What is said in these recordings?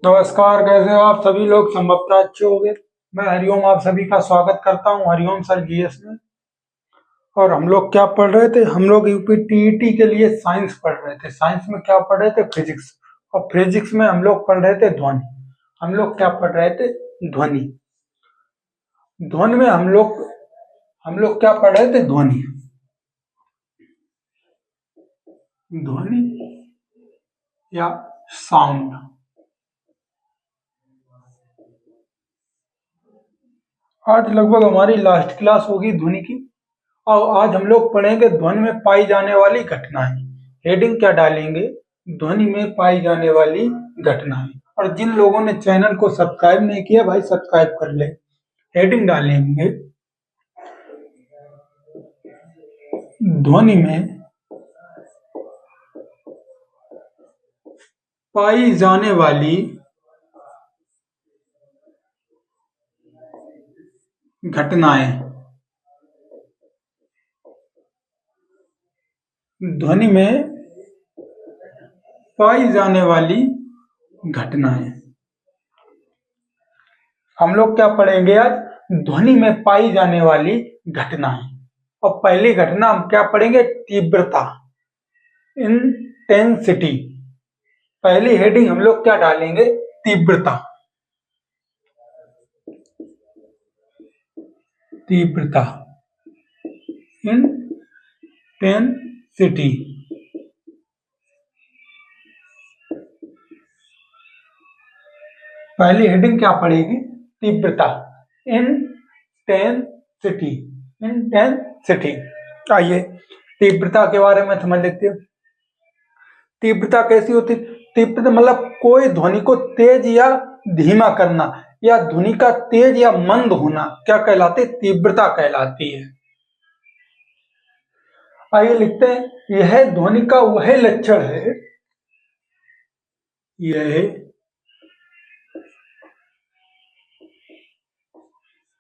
नमस्कार, कैसे हो आप सभी लोग? संभवतः अच्छे होंगे। मैं हरिओम आप सभी का स्वागत करता हूं हरिओम सर जीएस में। और हम लोग क्या पढ़ रहे थे? हम लोग यूपी टीईटी के लिए साइंस पढ़ रहे थे। साइंस में क्या पढ़ रहे थे? फिजिक्स। और फिजिक्स में हम लोग पढ़ रहे थे ध्वनि। हम लोग क्या पढ़ रहे थे? ध्वनि। ध्वनि में हम लोग क्या पढ़ रहे थे? ध्वनि। ध्वनि या साउंड। आज लगभग हमारी लास्ट क्लास होगी ध्वनि की। और आज हम लोग पढ़ेंगे ध्वनि में पाई जाने वाली घटनाएं। हेडिंग क्या डालेंगे? ध्वनि में पाई जाने वाली घटनाएं। और जिन लोगों ने चैनल को सब्सक्राइब नहीं किया भाई सब्सक्राइब कर ले। हेडिंग डालेंगे ध्वनि में पाई जाने वाली घटनाएं। ध्वनि में पाई जाने वाली घटनाएं। हम लोग क्या पढ़ेंगे आज? ध्वनि में पाई जाने वाली घटनाएं। और पहली घटना हम क्या पढ़ेंगे? तीव्रता, इंटेंसिटी। पहली हेडिंग हम लोग क्या डालेंगे? तीव्रता। तीव्रता, इंटेंसिटी। पहली हेडिंग क्या पड़ेगी? तीव्रता, इंटेंसिटी। इंटेंसिटी। आइए तीव्रता के बारे में समझ लेते हैं। तीव्रता कैसी होती? तीव्रता मतलब कोई ध्वनि को तेज या धीमा करना, या ध्वनि का तेज या मंद होना क्या कहलाती? तीव्रता कहलाती है। आइए लिखते हैं, यह ध्वनि का वह लक्षण है, यह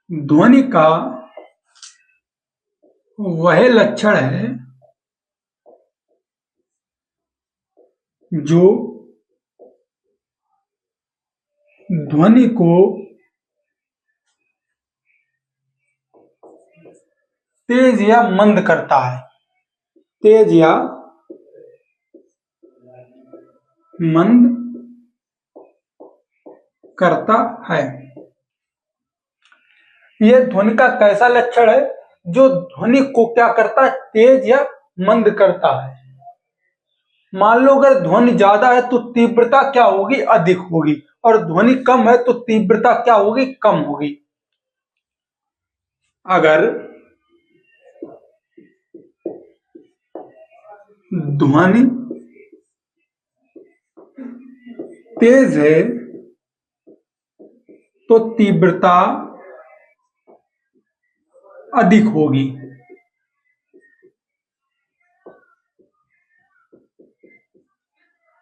ध्वनि का वह लक्षण है जो ध्वनि को तेज या मंद करता है। तेज या मंद करता है। यह ध्वनि का कैसा लक्षण है? जो ध्वनि को क्या करता है? तेज या मंद करता है। मान लो अगर ध्वनि ज्यादा है तो तीव्रता क्या होगी? अधिक होगी। और ध्वनि कम है तो तीव्रता क्या होगी? कम होगी। अगर ध्वनि तेज है तो तीव्रता अधिक होगी।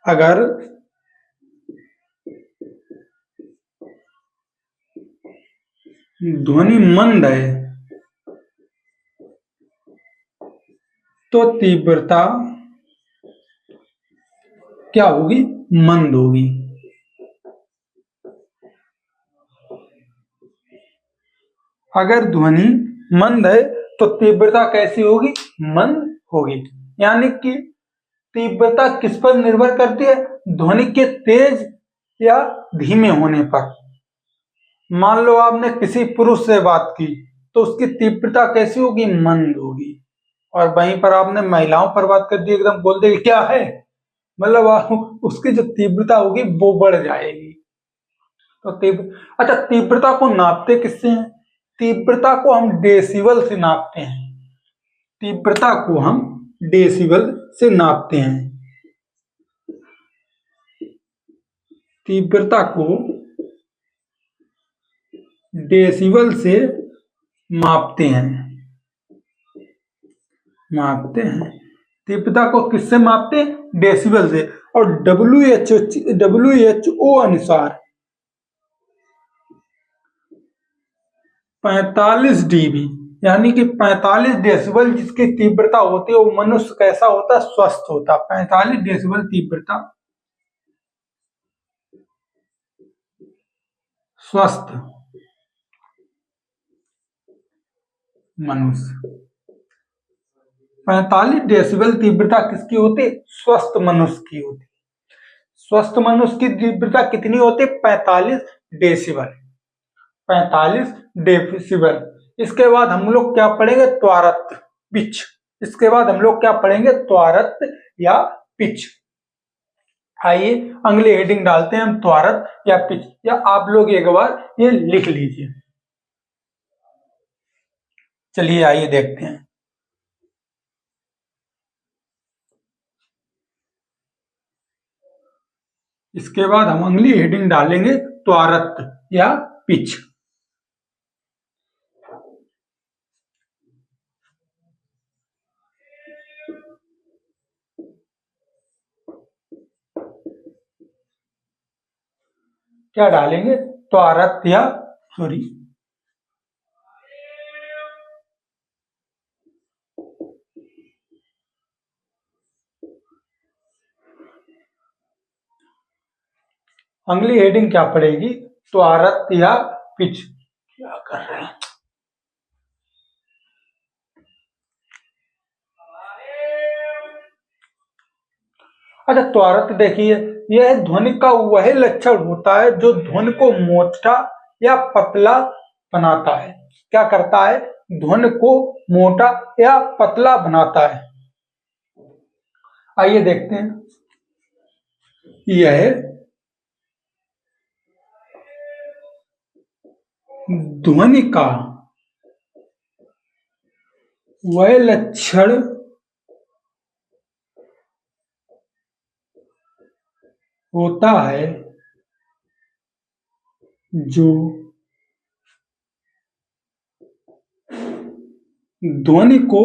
अगर ध्वनि मंद है तो तीव्रता क्या होगी? मंद होगी। अगर ध्वनि मंद है तो तीव्रता कैसी होगी? मंद होगी। यानी कि तीव्रता किस पर निर्भर करती है? ध्वनि के तेज या धीमे होने पर। मान लो आपने किसी पुरुष से बात की तो उसकी तीव्रता कैसी होगी? मंद होगी। और वहीं पर आपने महिलाओं पर बात कर दी, एकदम बोल देगी क्या है, मतलब उसकी जो तीव्रता होगी वो बढ़ जाएगी। तो अच्छा, तीव्रता को नापते किससे हैं? तीव्रता को हम डेसिबल से नापते हैं। तीव्रता को हम डेसिबल से नापते हैं। तीव्रता को डेसिबल से मापते हैं। तीव्रता को किससे मापते हैं? डेसिबल से। और WHO अनुसार 45 dB यानी कि 45 डेसिबल जिसकी तीव्रता होती है वो मनुष्य कैसा होता? स्वस्थ होता। 45 डेसिबल तीव्रता स्वस्थ मनुष्य। 45 डेसिबल तीव्रता किसकी होती? स्वस्थ मनुष्य की होती। स्वस्थ मनुष्य की तीव्रता कितनी होती? 45 डेसिबल। 45 डेसिबल। इसके बाद हम लोग क्या पढ़ेंगे? त्वरत, पिच। इसके बाद हम लोग क्या पढ़ेंगे? त्वरत या पिच। आइए अगली हेडिंग डालते हैं हम, त्वरत या पिच, या आप लोग एक बार ये लिख लीजिए। चलिए आइए देखते हैं। इसके बाद हम अगली हेडिंग डालेंगे त्वरत या पिच। क्या डालेंगे? त्वरत या सॉरी अगली हेडिंग क्या पड़ेगी? त्वरत या पिच। क्या कर रहे हैं? अच्छा, त्वरत देखिए, यह ध्वनि का वह लक्षण होता है जो ध्वनि को मोटा या पतला बनाता है। क्या करता है? ध्वनि को मोटा या पतला बनाता है। आइए देखते हैं। यह ध्वनि का वह लक्षण होता है जो ध्वनि को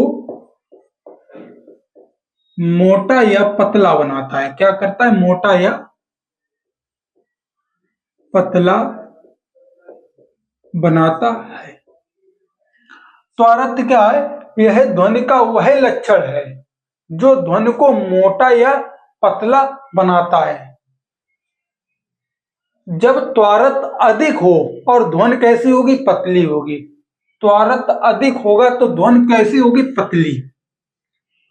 मोटा या पतला बनाता है। क्या करता है? मोटा या पतला बनाता है। त्वरत क्या है? यह ध्वनि का वह लक्षण है जो ध्वनि को मोटा या पतला बनाता है। जब त्वरत अधिक हो और ध्वनि कैसी होगी? पतली होगी। त्वरत अधिक होगा तो ध्वनि कैसी होगी? पतली।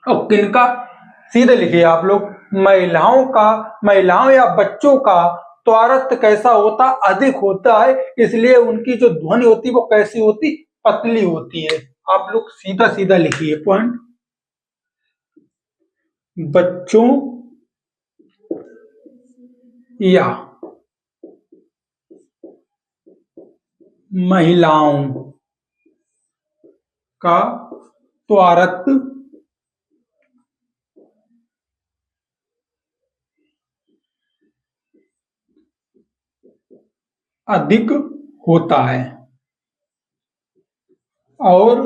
और किनका? सीधे लिखिए आप लोग, महिलाओं या बच्चों का त्वरत कैसा होता? अधिक होता है, इसलिए उनकी जो ध्वनि होती है वो कैसी होती? पतली होती है। आप लोग सीधा सीधा लिखिए पॉइंट। बच्चों या महिलाओं का त्वरत अधिक होता है और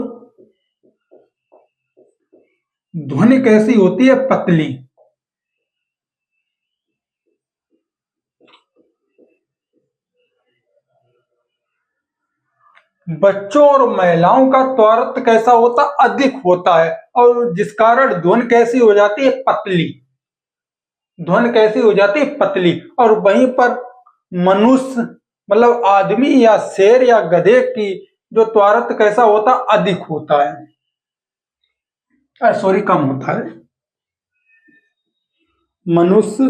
ध्वनि कैसी होती है? पतली। बच्चों और महिलाओं का त्वरत कैसा होता? अधिक होता है, और जिस कारण ध्वनि कैसी हो जाती है? पतली। ध्वनि कैसी हो जाती है? पतली। और वहीं पर मनुष्य मतलब आदमी या शेर या गधे की जो त्वरत कैसा होता? अधिक होता है, सॉरी कम होता है। मनुष्य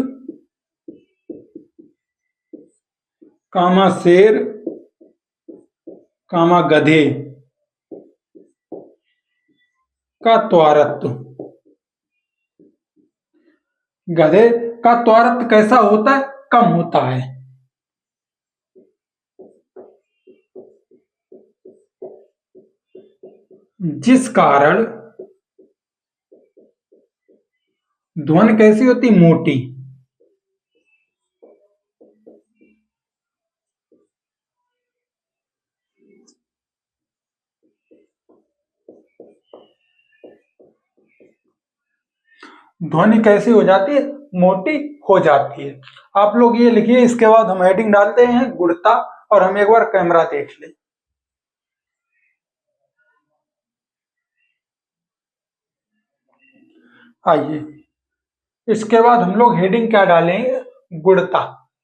कामा शेर कामा गधे का त्वरत, गधे का त्वरत कैसा होता है? कम होता है। जिस कारण ध्वनि कैसी होती? मोटी। ध्वनि कैसी हो जाती है? मोटी हो जाती है। आप लोग ये लिखिए। इसके बाद हम हेडिंग डालते हैं गुणता, और हम एक बार कैमरा देख लें। आइए, इसके बाद हम लोग हेडिंग क्या डालेंगे? गुणता,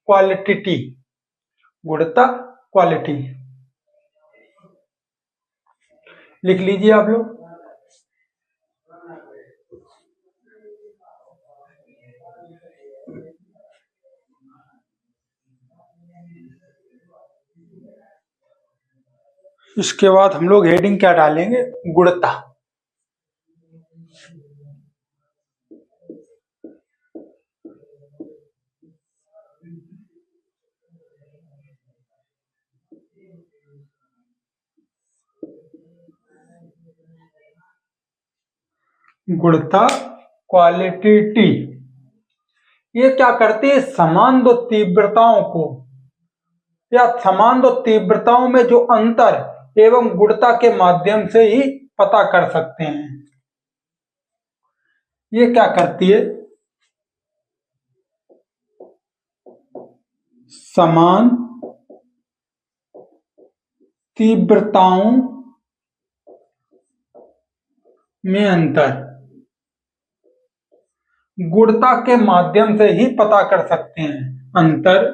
क्वालिटेटिव। गुणता क्वालिटी। लिख लीजिए आप लोग। इसके बाद हम लोग हेडिंग क्या डालेंगे? गुणता। गुणता, क्वालिटी, ये क्या करते हैं? समान दो तीव्रताओं को या समान दो तीव्रताओं में जो अंतर एवं गुणता के माध्यम से ही पता कर सकते हैं। ये क्या करती है? समान तीव्रताओं में अंतर गुणता के माध्यम से ही पता कर सकते हैं। अंतर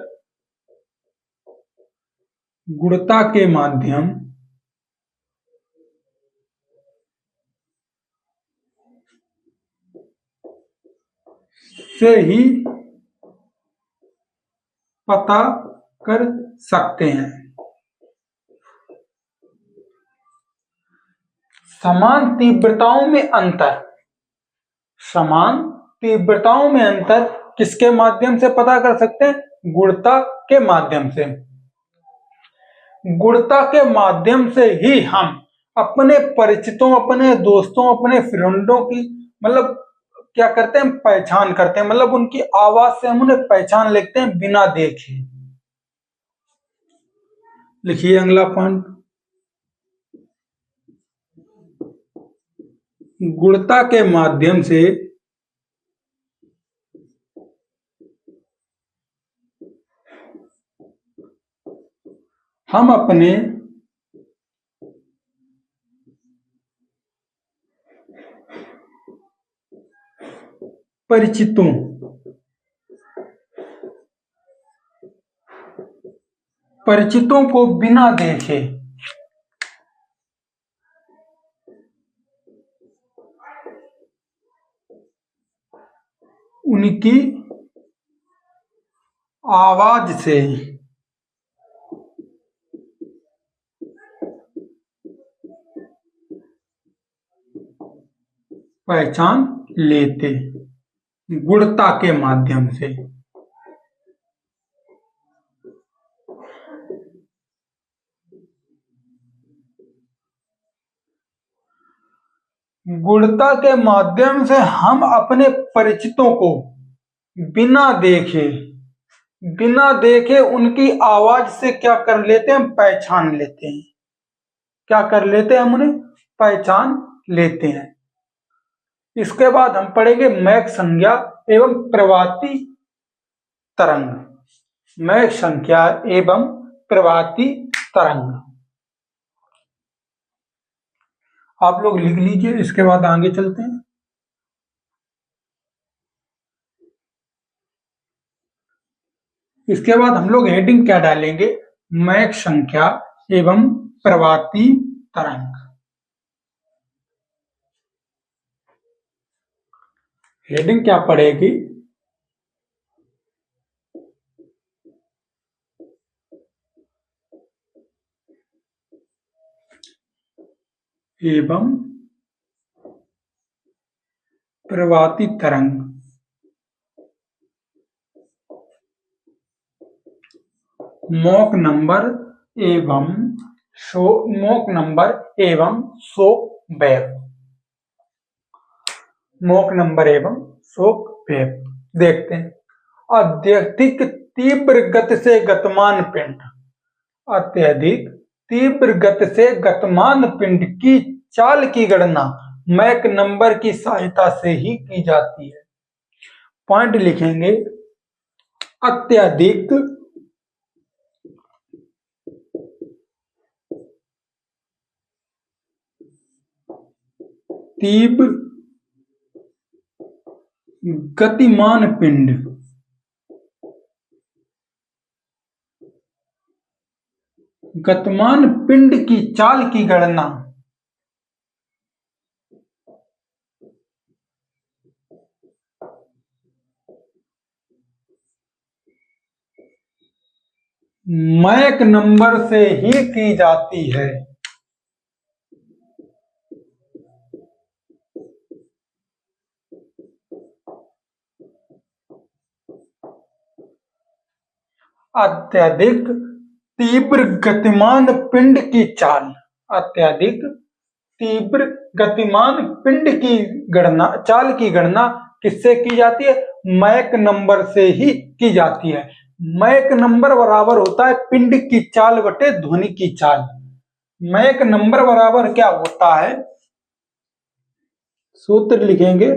गुणता के माध्यम से ही पता कर सकते हैं। समान तीव्रताओं में अंतर, समान तीव्रताओं में अंतर किसके माध्यम से पता कर सकते हैं? गुणता के माध्यम से। गुणता के माध्यम से ही हम अपने परिचितों, अपने दोस्तों, अपने फ्रेंडों की मतलब क्या करते हैं? पहचान करते हैं। मतलब उनकी आवाज से हम उन्हें पहचान लेते हैं बिना देखे। लिखिए अगला पॉइंट। गुणता के माध्यम से हम अपने परिचितों को बिना देखे उनकी आवाज से पहचान लेते, गुणता के माध्यम से। गुणता के माध्यम से हम अपने परिचितों को बिना देखे उनकी आवाज से क्या कर लेते हैं? पहचान लेते हैं। क्या कर लेते हैं? हम उन्हें पहचान लेते हैं। इसके बाद हम पढ़ेंगे मैक संज्ञा एवं प्रवाती तरंग। मैक संख्या एवं प्रवाती तरंग आप लोग लिख लीजिए। इसके बाद आगे चलते हैं। इसके बाद हम लोग हेडिंग क्या डालेंगे? मैक संख्या एवं प्रवाती तरंग। हेडिंग क्या पड़ेगी? एवं प्रवाती तरंग। मॉक नंबर एवं शॉक वेव। मॉक नंबर एवं शॉक वेव देखते हैं। अत्यधिक तीव्र गति से गतिमान पिंड, अत्यधिक तीव्र गति से गतिमान पिंड की चाल की गणना मैक नंबर की सहायता से ही की जाती है। पॉइंट लिखेंगे। अत्यधिक तीव्र गतिमान पिंड गतिमान पिंड की चाल की गणना मैक नंबर से ही की जाती है। अत्यधिक तीव्र गतिमान पिंड की चाल, अत्यधिक तीव्र गतिमान पिंड की चाल की गणना किससे की जाती है? मैक नंबर से ही की जाती है। मैक नंबर बराबर होता है पिंड की चाल बटे ध्वनि की चाल। मैक नंबर बराबर क्या होता है? सूत्र लिखेंगे,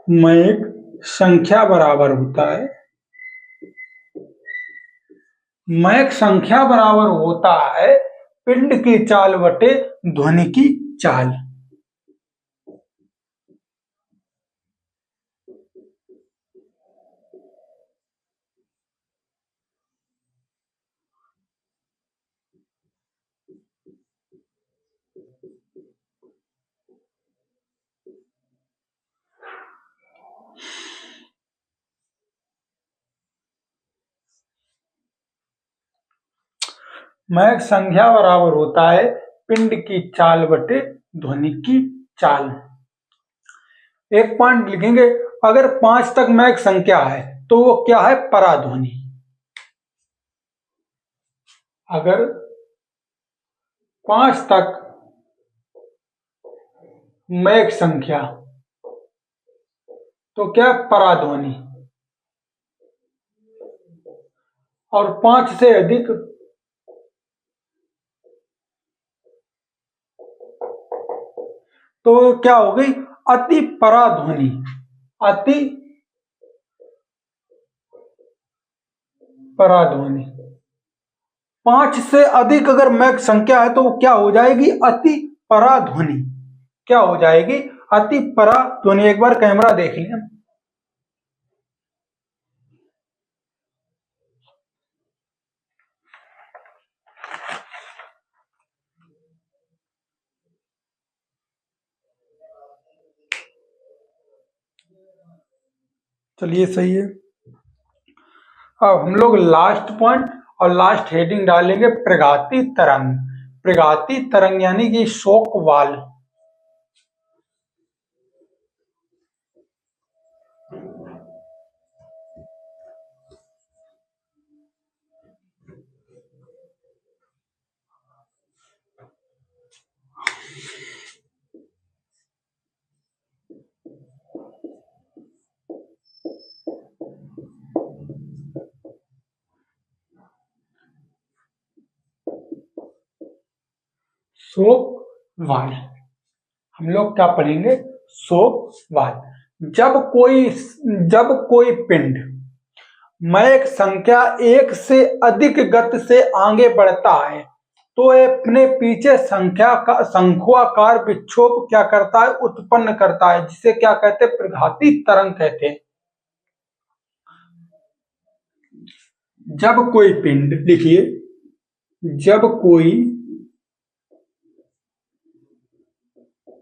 मैक संख्या बराबर होता है, मैक संख्या बराबर होता है पिंड की चाल बटे ध्वनि की चाल। मैक संख्या बराबर होता है पिंड की चाल बटे ध्वनि की चाल। एक पॉइंट लिखेंगे, अगर 5 तक मैक संख्या है तो वो क्या है? पराध्वनि। अगर 5 तक मैक संख्या तो क्या? पराध्वनि। और 5 से अधिक तो क्या हो गई? अति पराध्वनि। अति पराध्वनि। 5 से अधिक अगर मैक संख्या है तो वो क्या हो जाएगी? अति पराध्वनि। क्या हो जाएगी? अति पराध्वनि। एक बार कैमरा देख लें। चलिए सही है। अब हम लोग लास्ट पॉइंट और लास्ट हेडिंग डालेंगे, प्रघाती तरंग। प्रघाती तरंग यानी कि शोक वाल। शोक वाल हम लोग क्या पढ़ेंगे? शोक वाल। जब कोई पिंड मैक संख्या 1 से अधिक गति से आगे बढ़ता है तो ये अपने पीछे शंक्वाकार विक्षोभ क्या करता है? उत्पन्न करता है, जिसे क्या कहते हैं? प्रघाती तरंग कहते हैं। जब कोई पिंड, लिखिए, जब कोई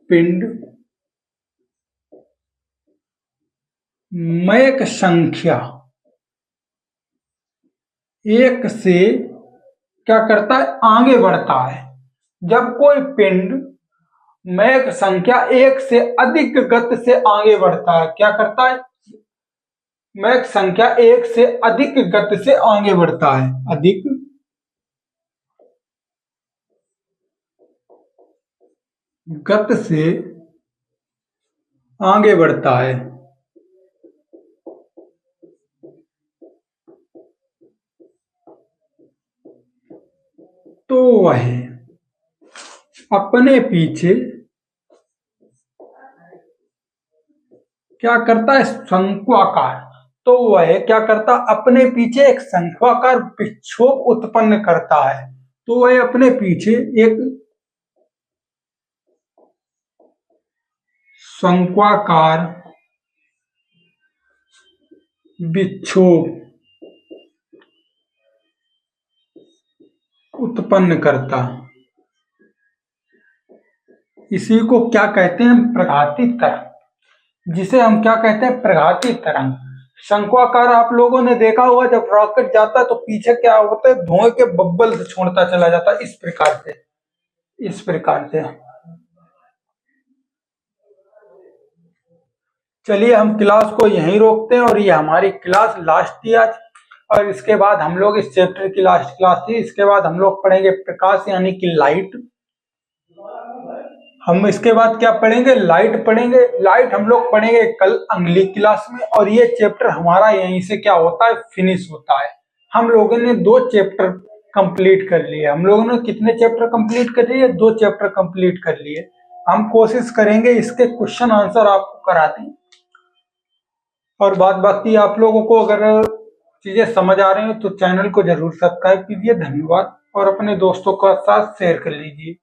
पिंड मैक संख्या 1 से क्या करता है? आगे बढ़ता है। जब कोई पिंड मैक संख्या 1 से अधिक गति से आगे बढ़ता है, क्या करता है? मैक संख्या 1 से अधिक गति से आगे बढ़ता है, अधिक गति से आगे बढ़ता है तो वह अपने पीछे क्या करता है? शंक्वाकार। तो वह क्या करता? अपने पीछे एक शंक्वाकार विक्षोभ उत्पन्न करता है। तो वह अपने पीछे एक शंक्वाकार विक्षोभ उत्पन्न करता। इसी को क्या कहते हैं? प्रघाती तरंग, जिसे हम क्या कहते हैं? प्रघाती तरंग। शंक्वाकार आप लोगों ने देखा होगा, जब रॉकेट जाता है तो पीछे क्या होता है? धुएं के बब्बल से छोड़ता चला जाता है, इस प्रकार से, इस प्रकार से। चलिए हम क्लास को यहीं रोकते हैं, और ये हमारी क्लास लास्ट थी आज, और इसके बाद हम लोग इस चैप्टर की लास्ट क्लास थी। इसके बाद हम लोग पढ़ेंगे प्रकाश यानी कि लाइट। हम इसके बाद क्या पढ़ेंगे? लाइट पढ़ेंगे। लाइट हम लोग पढ़ेंगे कल अगली क्लास में, और ये चैप्टर हमारा यहीं से क्या होता है? फिनिश होता है। हम लोगों ने 2 चैप्टर कंप्लीट कर लिए। हम लोगों ने कितने चैप्टर कंप्लीट कर लिए? 2 चैप्टर कंप्लीट कर लिए। हम कोशिश करेंगे इसके क्वेश्चन आंसर आपको करा दें, और बाद बाकी आप लोगों को अगर चीजें समझ आ रही हो तो चैनल को जरूर सब्सक्राइब कीजिए। धन्यवाद, और अपने दोस्तों के साथ शेयर कर लीजिए।